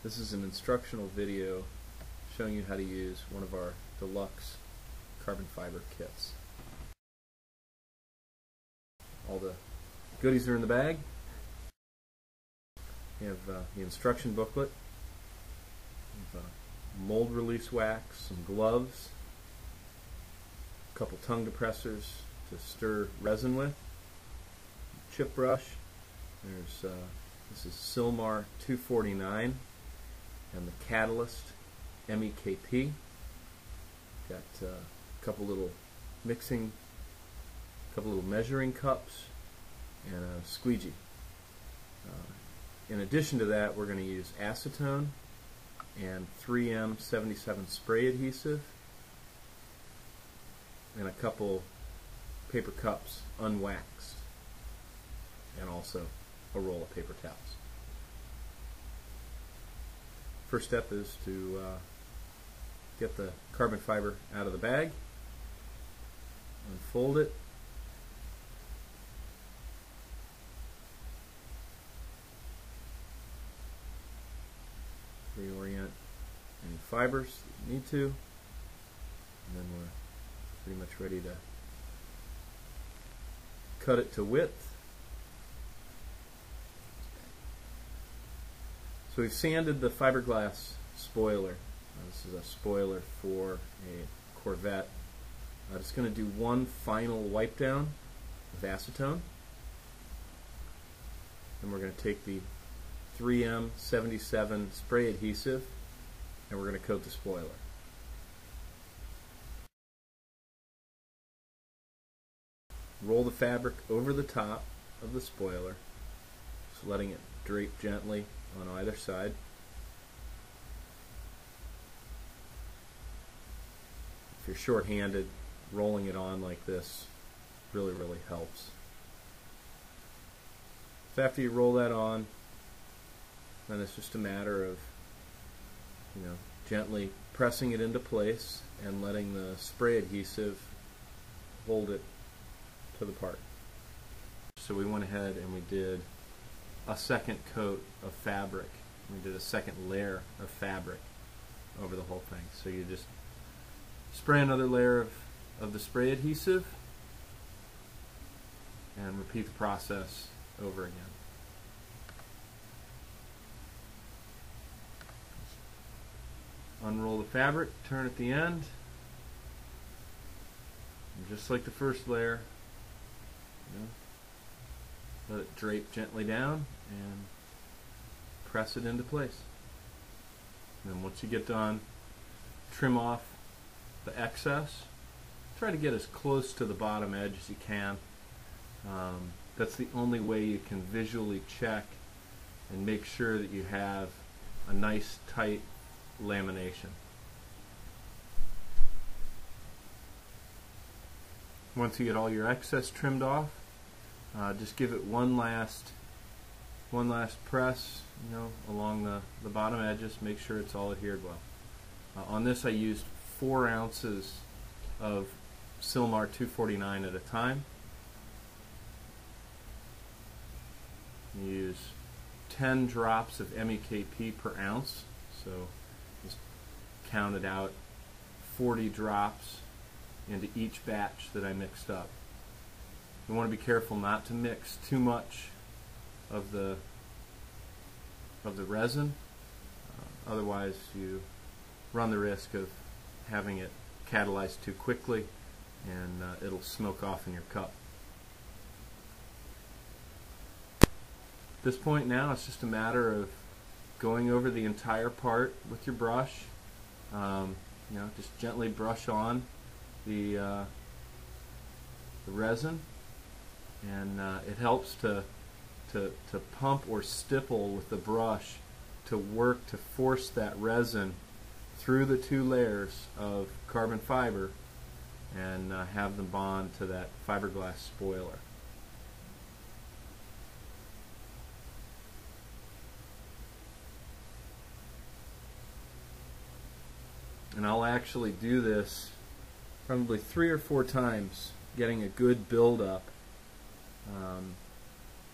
This is an instructional video showing you how to use one of our deluxe carbon fiber kits. All the goodies are in the bag. You have the instruction booklet, you have, mold release wax, some gloves, a couple tongue depressors to stir resin with, chip brush. There's this is Silmar 249 and the catalyst MEKP. Got a couple little measuring cups and a squeegee. In addition to that, we're going to use acetone and 3M 77 spray adhesive and a couple paper cups unwaxed, and also a roll of paper towels. First step is to get the carbon fiber out of the bag, unfold it, reorient any fibers that you need to, and then we're pretty much ready to cut it to width. So we've sanded the fiberglass spoiler. This is a spoiler for a Corvette. I'm just going to do one final wipe down with acetone. And we're going to take the 3M 77 spray adhesive and we're going to coat the spoiler. Roll the fabric over the top of the spoiler, just letting it drape gently on either side. If you're short-handed, rolling it on like this really helps. So after you roll that on, then it's just a matter of, gently pressing it into place and letting the spray adhesive hold it to the part. So we went ahead and we did a second coat of fabric. We did a second layer of fabric over the whole thing. So you just spray another layer of the spray adhesive and repeat the process over again. Unroll the fabric, turn at the end, and just like the first layer, let it drape gently down and press it into place. And then once you get done, trim off the excess. Try to get as close to the bottom edge as you can. That's the only way you can visually check and make sure that you have a nice tight lamination. Once you get all your excess trimmed off, just give it one last press, along the bottom edges. Make sure it's all adhered well. On this, I used 4 ounces of Silmar 249 at a time. You use 10 drops of MEKP per ounce, so just counted out 40 drops into each batch that I mixed up. You want to be careful not to mix too much of the resin, otherwise you run the risk of having it catalyze too quickly and it'll smoke off in your cup. At this point now, it's just a matter of going over the entire part with your brush. Just gently brush on the resin, and it helps to pump or stipple with the brush to work to force that resin through the 2 layers of carbon fiber and have them bond to that fiberglass spoiler. And I'll actually do this probably 3 or 4 times, getting a good build-up.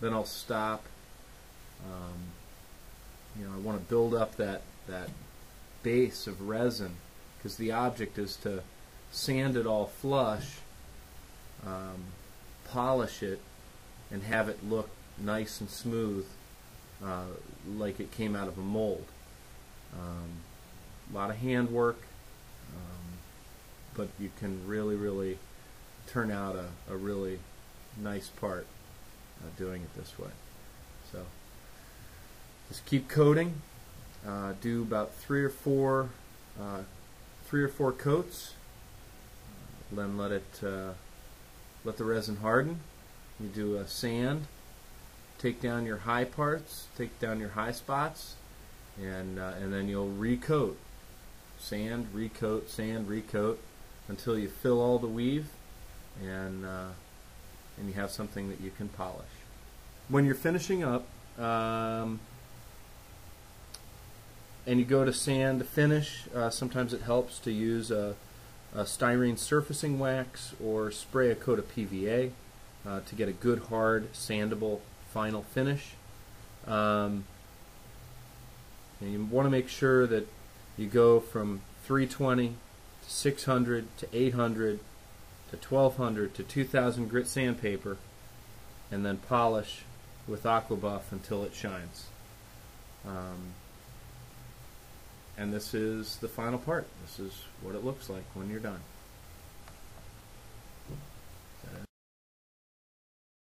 Then I'll stop, I want to build up that base of resin, because the object is to sand it all flush, polish it, and have it look nice and smooth, like it came out of a mold. A lot of handwork, but you can really turn out a really nice part doing it this way. So just keep coating. Do about three or four coats. Then let the resin harden. You do a sand. Take down your high parts. Take down your high spots, and then you'll recoat. Sand, recoat, sand, recoat, until you fill all the weave, and you have something that you can polish. When you're finishing up, and you go to sand to finish, sometimes it helps to use a styrene surfacing wax or spray a coat of PVA to get a good, hard, sandable final finish. And you want to make sure that you go from 320 to 600 to 800 to 1200 to 2000 grit sandpaper, and then polish with Aquabuff until it shines. And this is the final part. This is what it looks like when you're done.